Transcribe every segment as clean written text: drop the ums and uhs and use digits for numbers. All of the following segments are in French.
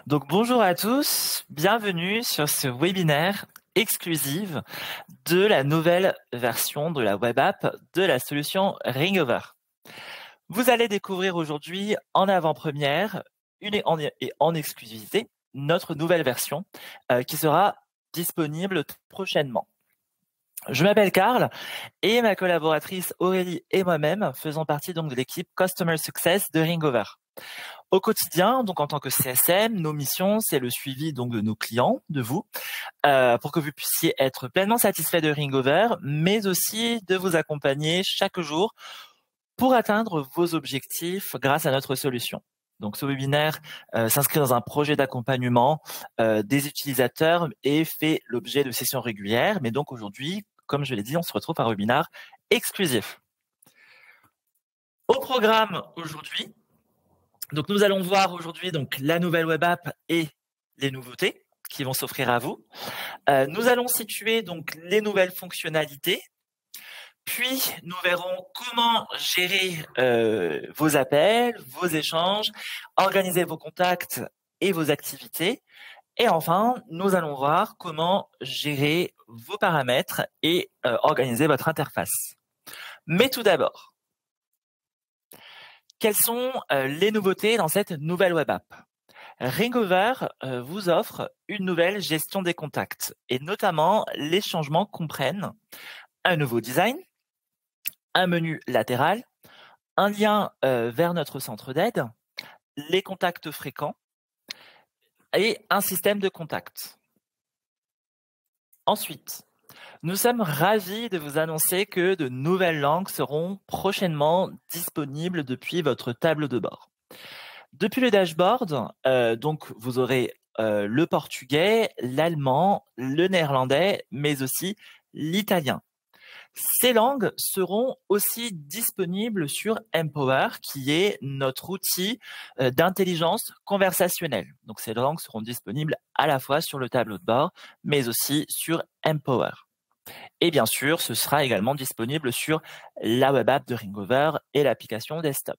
Donc bonjour à tous, bienvenue sur ce webinaire exclusif de la nouvelle version de la web app de la solution Ringover. Vous allez découvrir aujourd'hui en avant-première et en exclusivité notre nouvelle version qui sera disponible prochainement. Je m'appelle Karl et ma collaboratrice Aurélie et moi-même faisons partie donc de l'équipe Customer Success de Ringover. Au quotidien, donc en tant que CSM, nos missions, c'est le suivi donc de nos clients, de vous, pour que vous puissiez être pleinement satisfait de Ringover, mais aussi de vous accompagner chaque jour pour atteindre vos objectifs grâce à notre solution. Donc ce webinaire s'inscrit dans un projet d'accompagnement des utilisateurs et fait l'objet de sessions régulières. Mais donc aujourd'hui, comme je l'ai dit, on se retrouve par webinaire exclusif. Au programme aujourd'hui, donc nous allons voir aujourd'hui donc la nouvelle web app et les nouveautés qui vont s'offrir à vous. Nous allons situer donc les nouvelles fonctionnalités. Puis, nous verrons comment gérer vos appels, vos échanges, organiser vos contacts et vos activités. Et enfin, nous allons voir comment gérer vos paramètres et organiser votre interface. Mais tout d'abord, quelles sont les nouveautés dans cette nouvelle web app ? Ringover vous offre une nouvelle gestion des contacts et notamment les changements comprennent un nouveau design, un menu latéral, un lien vers notre centre d'aide, les contacts fréquents et un système de contact. Ensuite, nous sommes ravis de vous annoncer que de nouvelles langues seront prochainement disponibles depuis votre tableau de bord. Depuis le dashboard, donc vous aurez le portugais, l'allemand, le néerlandais, mais aussi l'italien. Ces langues seront aussi disponibles sur Empower, qui est notre outil d'intelligence conversationnelle. Donc, ces langues seront disponibles à la fois sur le tableau de bord, mais aussi sur Empower. Et bien sûr, ce sera également disponible sur la web app de Ringover et l'application desktop.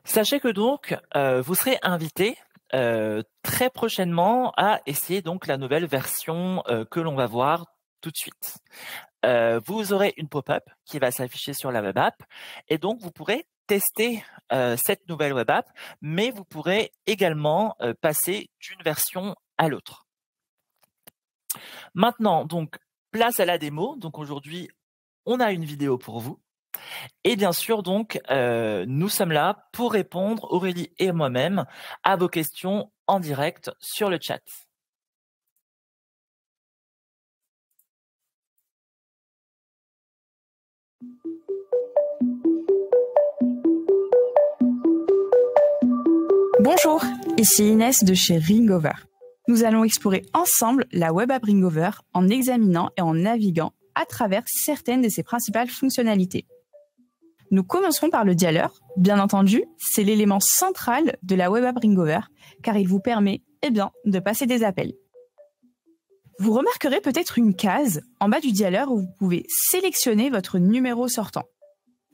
Sachez que donc, vous serez invité très prochainement à essayer donc la nouvelle version que l'on va voir tout de suite. Vous aurez une pop-up qui va s'afficher sur la web app et donc vous pourrez tester cette nouvelle web app, mais vous pourrez également passer d'une version à l'autre. Maintenant, donc, place à la démo. Donc aujourd'hui, on a une vidéo pour vous. Et bien sûr, donc, nous sommes là pour répondre, Aurélie et moi-même, à vos questions en direct sur le chat. Bonjour, ici Inès de chez Ringover. Nous allons explorer ensemble la web app Ringover en examinant et en naviguant à travers certaines de ses principales fonctionnalités. Nous commencerons par le dialer. Bien entendu, c'est l'élément central de la web app Ringover car il vous permet de passer des appels. Vous remarquerez peut-être une case en bas du dialer où vous pouvez sélectionner votre numéro sortant.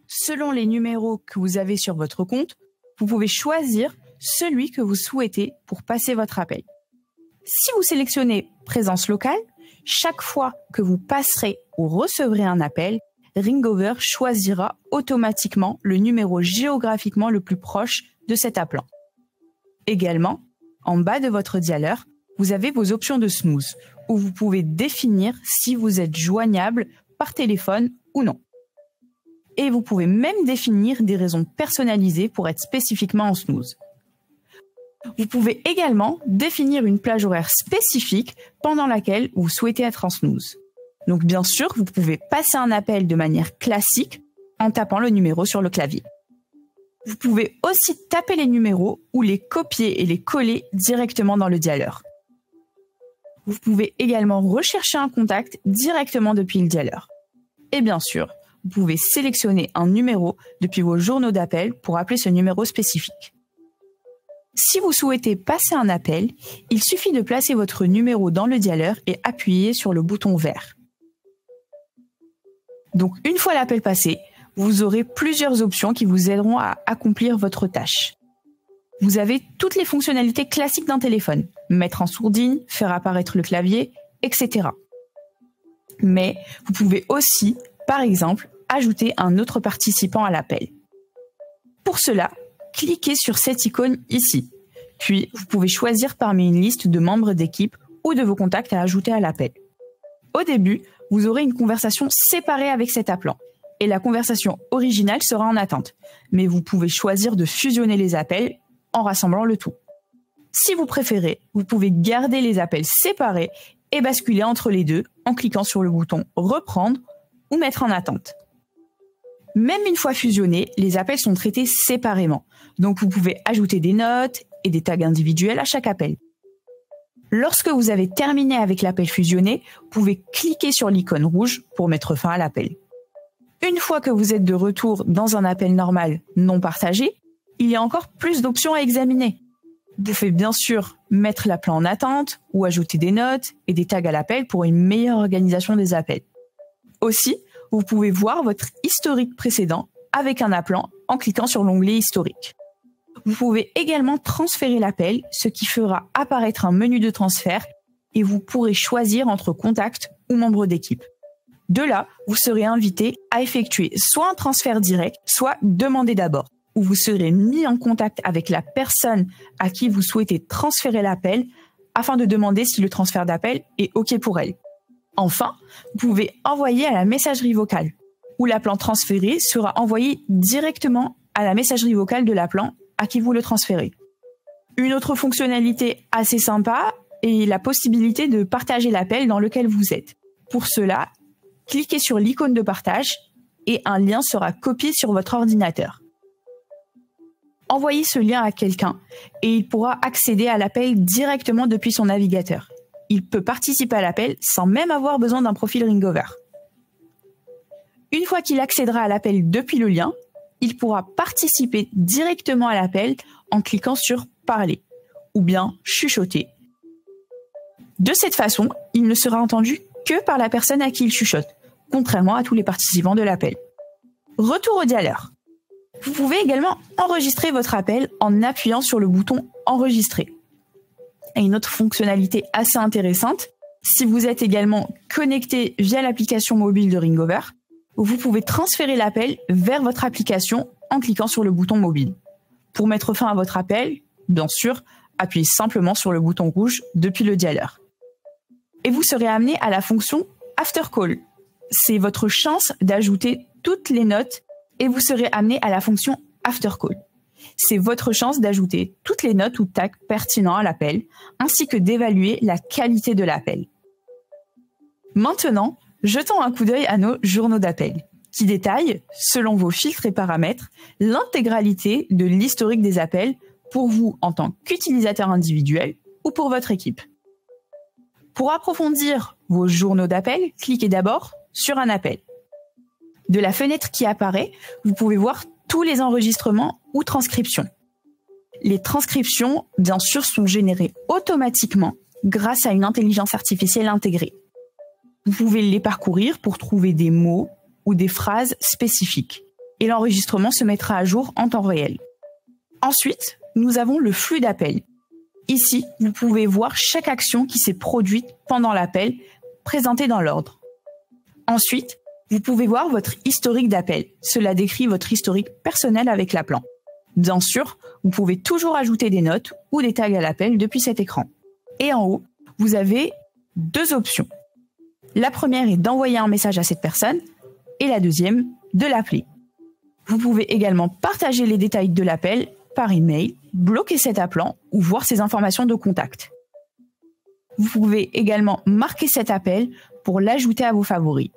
Selon les numéros que vous avez sur votre compte, vous pouvez choisir celui que vous souhaitez pour passer votre appel. Si vous sélectionnez présence locale, chaque fois que vous passerez ou recevrez un appel, Ringover choisira automatiquement le numéro géographiquement le plus proche de cet appelant. Également, en bas de votre dialer, vous avez vos options de snooze, où vous pouvez définir si vous êtes joignable par téléphone ou non. Et vous pouvez même définir des raisons personnalisées pour être spécifiquement en snooze. Vous pouvez également définir une plage horaire spécifique pendant laquelle vous souhaitez être en snooze. Donc bien sûr, vous pouvez passer un appel de manière classique en tapant le numéro sur le clavier. Vous pouvez aussi taper les numéros ou les copier et les coller directement dans le dialer. Vous pouvez également rechercher un contact directement depuis le dialer. Et bien sûr, vous pouvez sélectionner un numéro depuis vos journaux d'appel pour appeler ce numéro spécifique. Si vous souhaitez passer un appel, il suffit de placer votre numéro dans le dialer et appuyer sur le bouton vert. Donc, une fois l'appel passé, vous aurez plusieurs options qui vous aideront à accomplir votre tâche. Vous avez toutes les fonctionnalités classiques d'un téléphone. Mettre en sourdine, faire apparaître le clavier, etc. Mais vous pouvez aussi, par exemple, ajouter un autre participant à l'appel. Pour cela, cliquez sur cette icône ici. Puis, vous pouvez choisir parmi une liste de membres d'équipe ou de vos contacts à ajouter à l'appel. Au début, vous aurez une conversation séparée avec cet appelant et la conversation originale sera en attente. Mais vous pouvez choisir de fusionner les appels en rassemblant le tout. Si vous préférez, vous pouvez garder les appels séparés et basculer entre les deux en cliquant sur le bouton « Reprendre » ou « Mettre en attente ». Même une fois fusionnés, les appels sont traités séparément. Donc vous pouvez ajouter des notes et des tags individuels à chaque appel. Lorsque vous avez terminé avec l'appel fusionné, vous pouvez cliquer sur l'icône rouge pour mettre fin à l'appel. Une fois que vous êtes de retour dans un appel normal non partagé, il y a encore plus d'options à examiner. Vous pouvez bien sûr mettre l'appelant en attente ou ajouter des notes et des tags à l'appel pour une meilleure organisation des appels. Aussi, vous pouvez voir votre historique précédent avec un appelant en cliquant sur l'onglet historique. Vous pouvez également transférer l'appel, ce qui fera apparaître un menu de transfert et vous pourrez choisir entre contacts ou membres d'équipe. De là, vous serez invité à effectuer soit un transfert direct, soit demander d'abord, où vous serez mis en contact avec la personne à qui vous souhaitez transférer l'appel afin de demander si le transfert d'appel est OK pour elle. Enfin, vous pouvez envoyer à la messagerie vocale, où l'appelant transféré sera envoyé directement à la messagerie vocale de l'appelant à qui vous le transférez. Une autre fonctionnalité assez sympa est la possibilité de partager l'appel dans lequel vous êtes. Pour cela, cliquez sur l'icône de partage et un lien sera copié sur votre ordinateur. Envoyez ce lien à quelqu'un et il pourra accéder à l'appel directement depuis son navigateur. Il peut participer à l'appel sans même avoir besoin d'un profil Ringover. Une fois qu'il accédera à l'appel depuis le lien, il pourra participer directement à l'appel en cliquant sur « Parler » ou bien « Chuchoter ». De cette façon, il ne sera entendu que par la personne à qui il chuchote, contrairement à tous les participants de l'appel. Retour au dialeur. Vous pouvez également enregistrer votre appel en appuyant sur le bouton « Enregistrer ». Et une autre fonctionnalité assez intéressante, si vous êtes également connecté via l'application mobile de Ringover, vous pouvez transférer l'appel vers votre application en cliquant sur le bouton mobile. Pour mettre fin à votre appel, bien sûr, appuyez simplement sur le bouton rouge depuis le dialeur. Et vous serez amené à la fonction After Call. C'est votre chance d'ajouter toutes les notes et vous serez amené à la fonction After Call. C'est votre chance d'ajouter toutes les notes ou tags pertinents à l'appel, ainsi que d'évaluer la qualité de l'appel. Maintenant, jetons un coup d'œil à nos journaux d'appel, qui détaillent, selon vos filtres et paramètres, l'intégralité de l'historique des appels pour vous en tant qu'utilisateur individuel ou pour votre équipe. Pour approfondir vos journaux d'appel, cliquez d'abord sur un appel. De la fenêtre qui apparaît, vous pouvez voir tous les enregistrements ou transcriptions. Les transcriptions, bien sûr, sont générées automatiquement grâce à une intelligence artificielle intégrée. Vous pouvez les parcourir pour trouver des mots ou des phrases spécifiques. Et l'enregistrement se mettra à jour en temps réel. Ensuite, nous avons le flux d'appels. Ici, vous pouvez voir chaque action qui s'est produite pendant l'appel, présentée dans l'ordre. Ensuite, vous pouvez voir votre historique d'appel. Cela décrit votre historique personnel avec l'appelant. Bien sûr, vous pouvez toujours ajouter des notes ou des tags à l'appel depuis cet écran. Et en haut, vous avez deux options. La première est d'envoyer un message à cette personne et la deuxième, de l'appeler. Vous pouvez également partager les détails de l'appel par email, bloquer cet appelant ou voir ses informations de contact. Vous pouvez également marquer cet appel pour l'ajouter à vos favoris.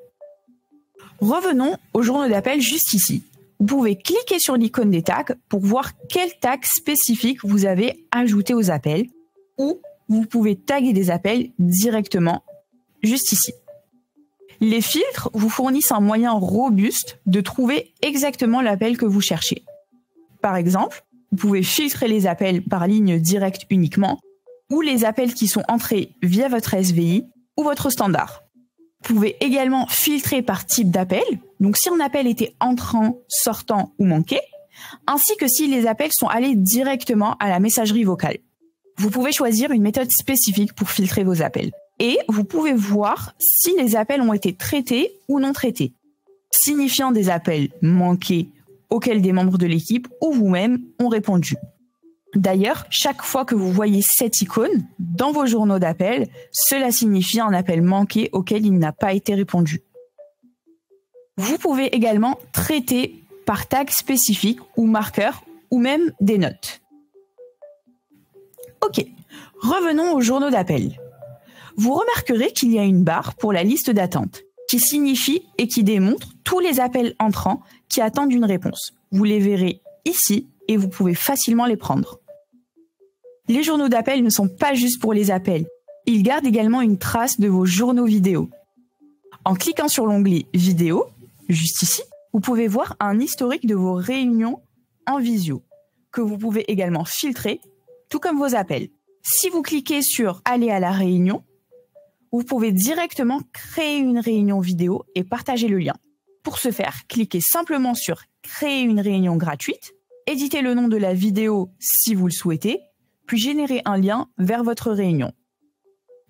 Revenons au journaux d'appel juste ici. Vous pouvez cliquer sur l'icône des tags pour voir quel tag spécifique vous avez ajouté aux appels ou vous pouvez taguer des appels directement juste ici. Les filtres vous fournissent un moyen robuste de trouver exactement l'appel que vous cherchez. Par exemple, vous pouvez filtrer les appels par ligne directe uniquement ou les appels qui sont entrés via votre SVI ou votre standard. Vous pouvez également filtrer par type d'appel. Donc, si un appel était entrant, sortant ou manqué, ainsi que si les appels sont allés directement à la messagerie vocale. Vous pouvez choisir une méthode spécifique pour filtrer vos appels. Et vous pouvez voir si les appels ont été traités ou non traités, signifiant des appels manqués auxquels des membres de l'équipe ou vous-même ont répondu. D'ailleurs, chaque fois que vous voyez cette icône dans vos journaux d'appels, cela signifie un appel manqué auquel il n'a pas été répondu. Vous pouvez également traiter par tag spécifique ou marqueur ou même des notes. Ok, revenons aux journaux d'appels. Vous remarquerez qu'il y a une barre pour la liste d'attente qui signifie et qui démontre tous les appels entrants qui attendent une réponse. Vous les verrez ici et vous pouvez facilement les prendre. Les journaux d'appels ne sont pas juste pour les appels. Ils gardent également une trace de vos journaux vidéo. En cliquant sur l'onglet vidéo, juste ici, vous pouvez voir un historique de vos réunions en visio, que vous pouvez également filtrer, tout comme vos appels. Si vous cliquez sur aller à la réunion, vous pouvez directement créer une réunion vidéo et partager le lien. Pour ce faire, cliquez simplement sur créer une réunion gratuite, éditez le nom de la vidéo si vous le souhaitez, puis générer un lien vers votre réunion.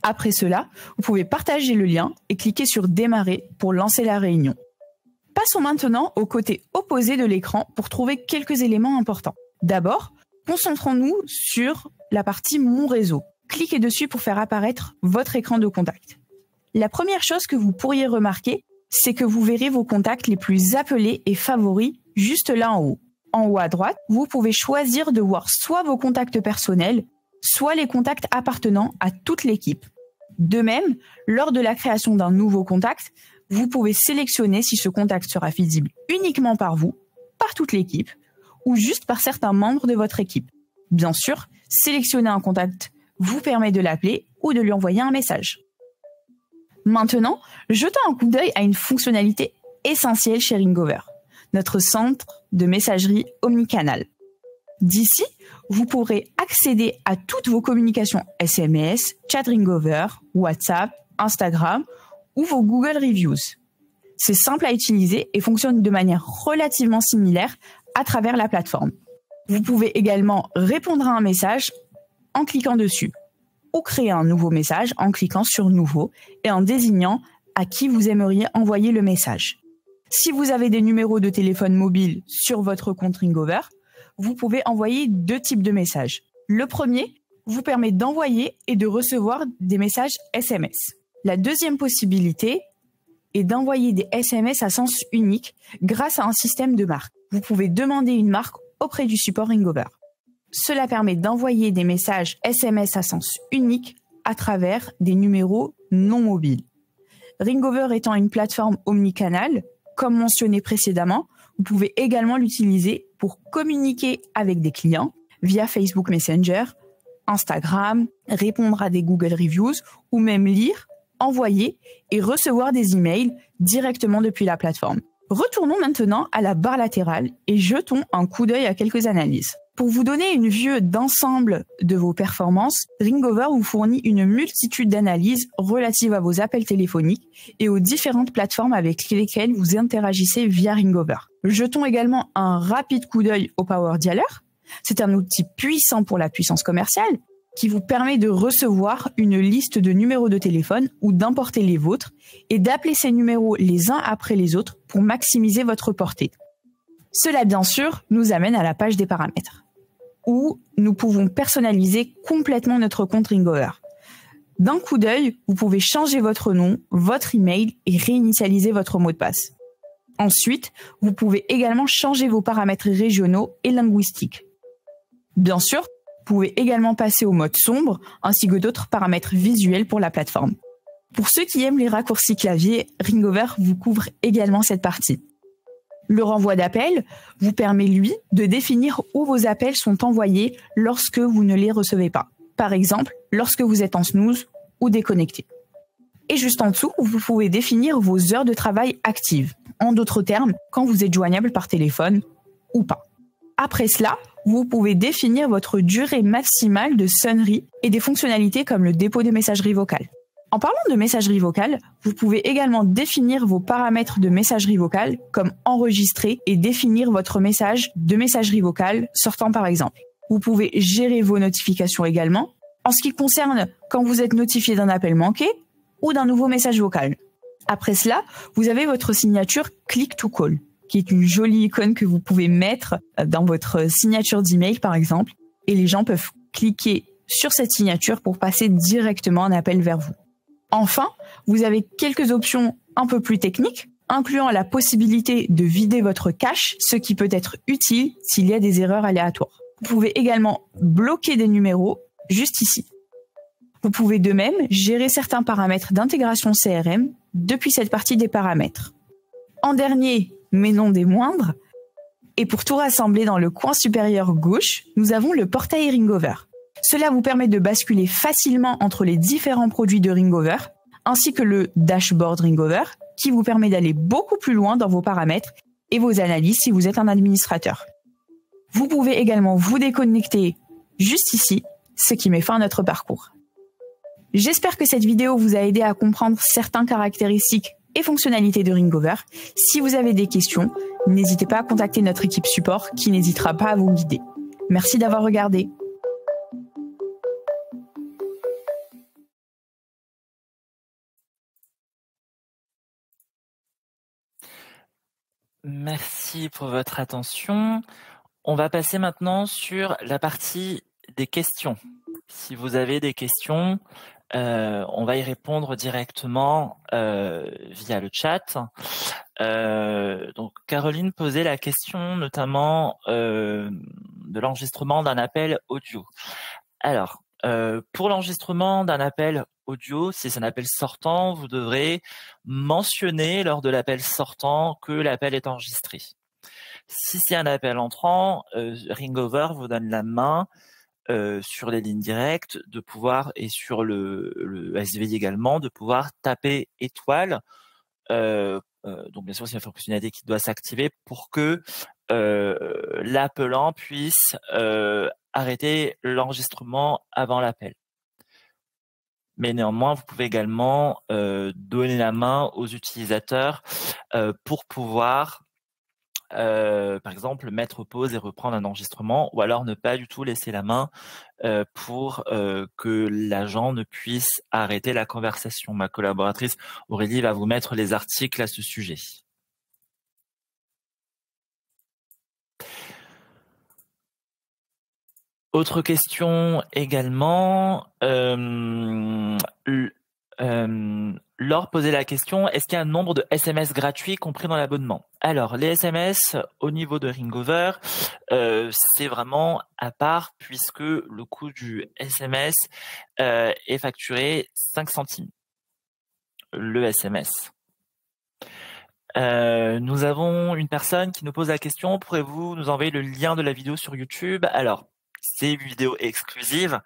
Après cela, vous pouvez partager le lien et cliquer sur démarrer pour lancer la réunion. Passons maintenant au côté opposé de l'écran pour trouver quelques éléments importants. D'abord, concentrons-nous sur la partie Mon réseau. Cliquez dessus pour faire apparaître votre écran de contact. La première chose que vous pourriez remarquer, c'est que vous verrez vos contacts les plus appelés et favoris juste là en haut. En haut à droite, vous pouvez choisir de voir soit vos contacts personnels, soit les contacts appartenant à toute l'équipe. De même, lors de la création d'un nouveau contact, vous pouvez sélectionner si ce contact sera visible uniquement par vous, par toute l'équipe, ou juste par certains membres de votre équipe. Bien sûr, sélectionner un contact vous permet de l'appeler ou de lui envoyer un message. Maintenant, jetons un coup d'œil à une fonctionnalité essentielle chez Ringover, notre centre de messagerie omnicanal. D'ici, vous pourrez accéder à toutes vos communications SMS, chat Ringover, WhatsApp, Instagram ou vos Google Reviews. C'est simple à utiliser et fonctionne de manière relativement similaire à travers la plateforme. Vous pouvez également répondre à un message en cliquant dessus ou créer un nouveau message en cliquant sur Nouveau et en désignant à qui vous aimeriez envoyer le message. Si vous avez des numéros de téléphone mobile sur votre compte Ringover, vous pouvez envoyer deux types de messages. Le premier vous permet d'envoyer et de recevoir des messages SMS. La deuxième possibilité est d'envoyer des SMS à sens unique grâce à un système de marque. Vous pouvez demander une marque auprès du support Ringover. Cela permet d'envoyer des messages SMS à sens unique à travers des numéros non mobiles. Ringover étant une plateforme omnicanal, comme mentionné précédemment, vous pouvez également l'utiliser pour communiquer avec des clients via Facebook Messenger, Instagram, répondre à des Google Reviews ou même lire, envoyer et recevoir des emails directement depuis la plateforme. Retournons maintenant à la barre latérale et jetons un coup d'œil à quelques analyses. Pour vous donner une vue d'ensemble de vos performances, Ringover vous fournit une multitude d'analyses relatives à vos appels téléphoniques et aux différentes plateformes avec lesquelles vous interagissez via Ringover. Jetons également un rapide coup d'œil au Power Dialer. C'est un outil puissant pour la puissance commerciale qui vous permet de recevoir une liste de numéros de téléphone ou d'importer les vôtres et d'appeler ces numéros les uns après les autres pour maximiser votre portée. Cela, bien sûr, nous amène à la page des paramètres, où nous pouvons personnaliser complètement notre compte Ringover. D'un coup d'œil, vous pouvez changer votre nom, votre email et réinitialiser votre mot de passe. Ensuite, vous pouvez également changer vos paramètres régionaux et linguistiques. Bien sûr, vous pouvez également passer au mode sombre, ainsi que d'autres paramètres visuels pour la plateforme. Pour ceux qui aiment les raccourcis clavier, Ringover vous couvre également cette partie. Le renvoi d'appels vous permet, lui, de définir où vos appels sont envoyés lorsque vous ne les recevez pas. Par exemple, lorsque vous êtes en snooze ou déconnecté. Et juste en dessous, vous pouvez définir vos heures de travail actives. En d'autres termes, quand vous êtes joignable par téléphone ou pas. Après cela, vous pouvez définir votre durée maximale de sonnerie et des fonctionnalités comme le dépôt de messagerie vocale. En parlant de messagerie vocale, vous pouvez également définir vos paramètres de messagerie vocale comme enregistrer et définir votre message de messagerie vocale sortant par exemple. Vous pouvez gérer vos notifications également en ce qui concerne quand vous êtes notifié d'un appel manqué ou d'un nouveau message vocal. Après cela, vous avez votre signature Click to Call, qui est une jolie icône que vous pouvez mettre dans votre signature d'email par exemple, et les gens peuvent cliquer sur cette signature pour passer directement un appel vers vous. Enfin, vous avez quelques options un peu plus techniques, incluant la possibilité de vider votre cache, ce qui peut être utile s'il y a des erreurs aléatoires. Vous pouvez également bloquer des numéros juste ici. Vous pouvez de même gérer certains paramètres d'intégration CRM depuis cette partie des paramètres. En dernier, mais non des moindres, et pour tout rassembler dans le coin supérieur gauche, nous avons le portail Ringover. Cela vous permet de basculer facilement entre les différents produits de Ringover, ainsi que le dashboard Ringover, qui vous permet d'aller beaucoup plus loin dans vos paramètres et vos analyses si vous êtes un administrateur. Vous pouvez également vous déconnecter juste ici, ce qui met fin à notre parcours. J'espère que cette vidéo vous a aidé à comprendre certaines caractéristiques et fonctionnalités de Ringover. Si vous avez des questions, n'hésitez pas à contacter notre équipe support qui n'hésitera pas à vous guider. Merci d'avoir regardé. Merci pour votre attention. On va passer maintenant sur la partie des questions. Si vous avez des questions, on va y répondre directement via le chat. Donc Caroline posait la question notamment de l'enregistrement d'un appel audio. Alors, pour l'enregistrement d'un appel audio, si c'est un appel sortant, vous devrez mentionner lors de l'appel sortant que l'appel est enregistré. Si c'est un appel entrant, Ringover vous donne la main sur les lignes directes de pouvoir, et sur le SVI également, de pouvoir taper étoile. Donc bien sûr, c'est une fonctionnalité qui doit s'activer pour que l'appelant puisse arrêter l'enregistrement avant l'appel. Mais néanmoins, vous pouvez également donner la main aux utilisateurs pour pouvoir, par exemple, mettre pause et reprendre un enregistrement, ou alors ne pas du tout laisser la main pour que l'agent ne puisse arrêter la conversation. Ma collaboratrice Aurélie va vous mettre les articles à ce sujet. Autre question également, Laure posait la question, est-ce qu'il y a un nombre de SMS gratuits compris dans l'abonnement? Alors, les SMS au niveau de Ringover, c'est vraiment à part, puisque le coût du SMS est facturé 5 centimes, le SMS. Nous avons une personne qui nous pose la question, pourrez-vous nous envoyer le lien de la vidéo sur YouTube? Alors, c'est une vidéo exclusive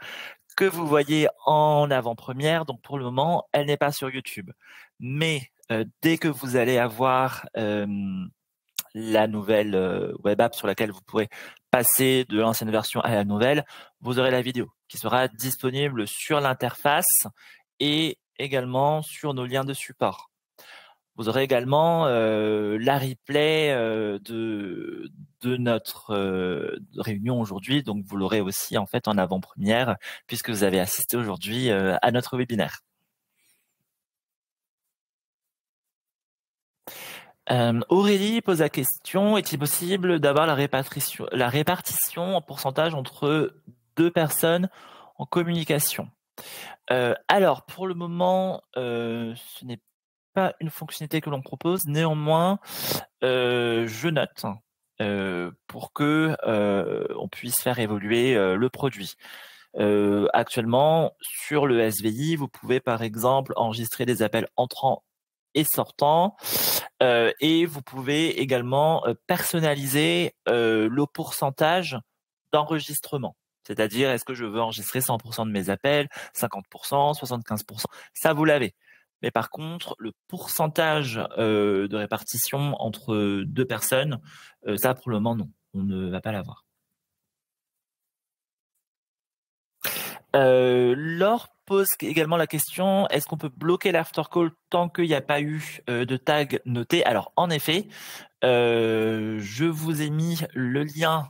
que vous voyez en avant-première, donc pour le moment, elle n'est pas sur YouTube. Mais dès que vous allez avoir la nouvelle web app sur laquelle vous pourrez passer de l'ancienne version à la nouvelle, vous aurez la vidéo qui sera disponible sur l'interface et également sur nos liens de support. Vous aurez également la replay de notre réunion aujourd'hui, donc vous l'aurez aussi en fait en avant-première puisque vous avez assisté aujourd'hui à notre webinaire. Aurélie pose la question, est-il possible d'avoir la répartition en pourcentage entre 2 personnes en communication? Alors, pour le moment, ce n'est pas une fonctionnalité que l'on propose. Néanmoins, je note pour que on puisse faire évoluer le produit. Actuellement, sur le SVI, vous pouvez par exemple enregistrer des appels entrants et sortants, et vous pouvez également personnaliser le pourcentage d'enregistrement. C'est-à-dire, est-ce que je veux enregistrer 100% de mes appels, 50%, 75%? Ça, vous l'avez. Mais par contre, le pourcentage de répartition entre 2 personnes, ça, pour le moment, non. On ne va pas l'avoir. Laure pose également la question, est-ce qu'on peut bloquer l'after call tant qu'il n'y a pas eu de tag noté? Alors, en effet, je vous ai mis le lien.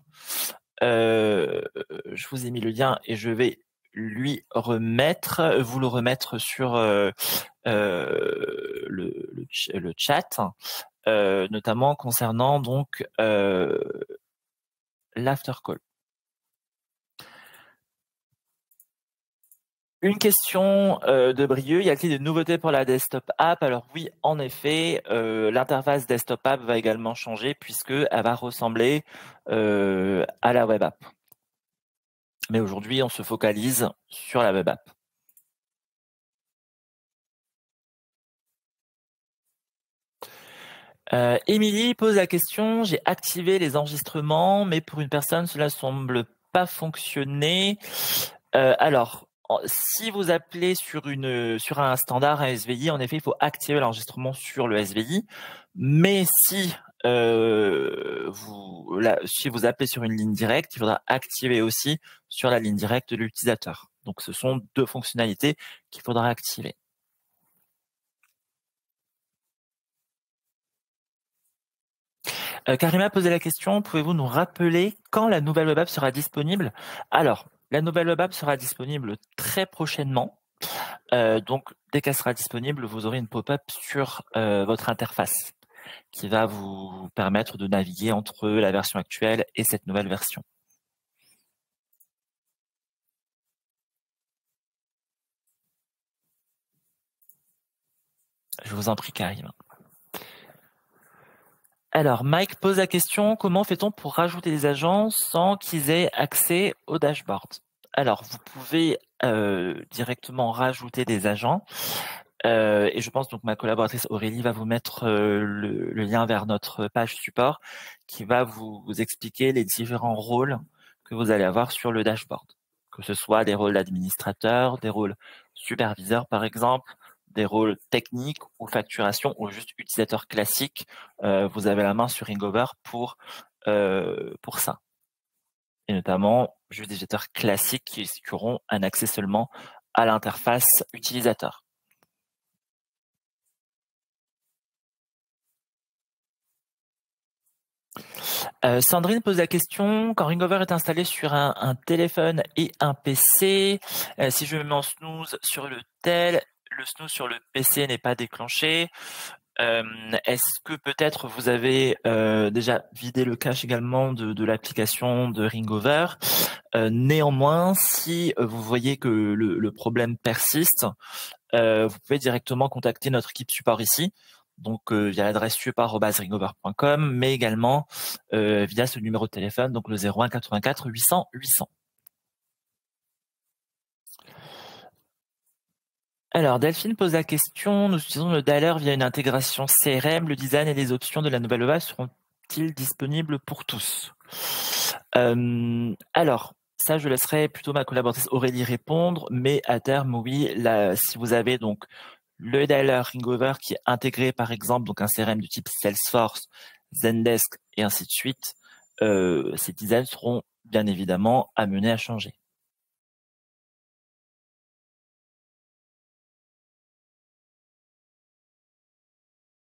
Je vous ai mis le lien et je vais vous le remettre sur le chat, notamment concernant donc l'after call. Une question de Brieux, y a-t-il des nouveautés pour la desktop app? Alors oui, en effet, l'interface desktop app va également changer puisqu'elle va ressembler à la web app. Mais aujourd'hui, on se focalise sur la web app. Émilie pose la question, j'ai activé les enregistrements, mais pour une personne, cela semble pas fonctionner. Alors, si vous appelez sur un standard, un SVI, en effet, il faut activer l'enregistrement sur le SVI. Mais si vous appelez sur une ligne directe, il faudra activer aussi sur la ligne directe de l'utilisateur. Donc, ce sont deux fonctionnalités qu'il faudra activer. Karima posait la question, pouvez-vous nous rappeler quand la nouvelle web app sera disponible? Alors, la nouvelle web app sera disponible très prochainement. Donc, dès qu'elle sera disponible, vous aurez une pop-up sur votre interface qui va vous permettre de naviguer entre la version actuelle et cette nouvelle version. Je vous en prie, Karima. Alors, Mike pose la question, comment fait-on pour rajouter des agents sans qu'ils aient accès au dashboard? Alors, vous pouvez directement rajouter des agents. Et je pense donc ma collaboratrice Aurélie va vous mettre le lien vers notre page support qui va vous expliquer les différents rôles que vous allez avoir sur le dashboard. Que ce soit des rôles d'administrateur, des rôles superviseurs par exemple, des rôles techniques ou facturation ou juste utilisateur classique. Vous avez la main sur Ringover pour ça. Et notamment juste des utilisateurs classiques qui auront un accès seulement à l'interface utilisateur. Sandrine pose la question, quand Ringover est installé sur un téléphone et un PC, si je me mets en snooze sur le tel, le snooze sur le PC n'est pas déclenché. Est-ce que peut-être vous avez déjà vidé le cache également de l'application de Ringover? Néanmoins, si vous voyez que le problème persiste, vous pouvez directement contacter notre équipe support ici. Donc via l'adresse support@ringover.com, mais également via ce numéro de téléphone, donc le 01 84 800 800. Alors Delphine pose la question, nous utilisons le dialer via une intégration CRM, le design et les options de la nouvelle web seront-ils disponibles pour tous? Alors, ça je laisserai plutôt ma collaboratrice Aurélie répondre, mais à terme oui, si vous avez donc le dialer Ringover qui est intégré par exemple donc un CRM du type Salesforce, Zendesk et ainsi de suite, ces designs seront bien évidemment amenés à changer.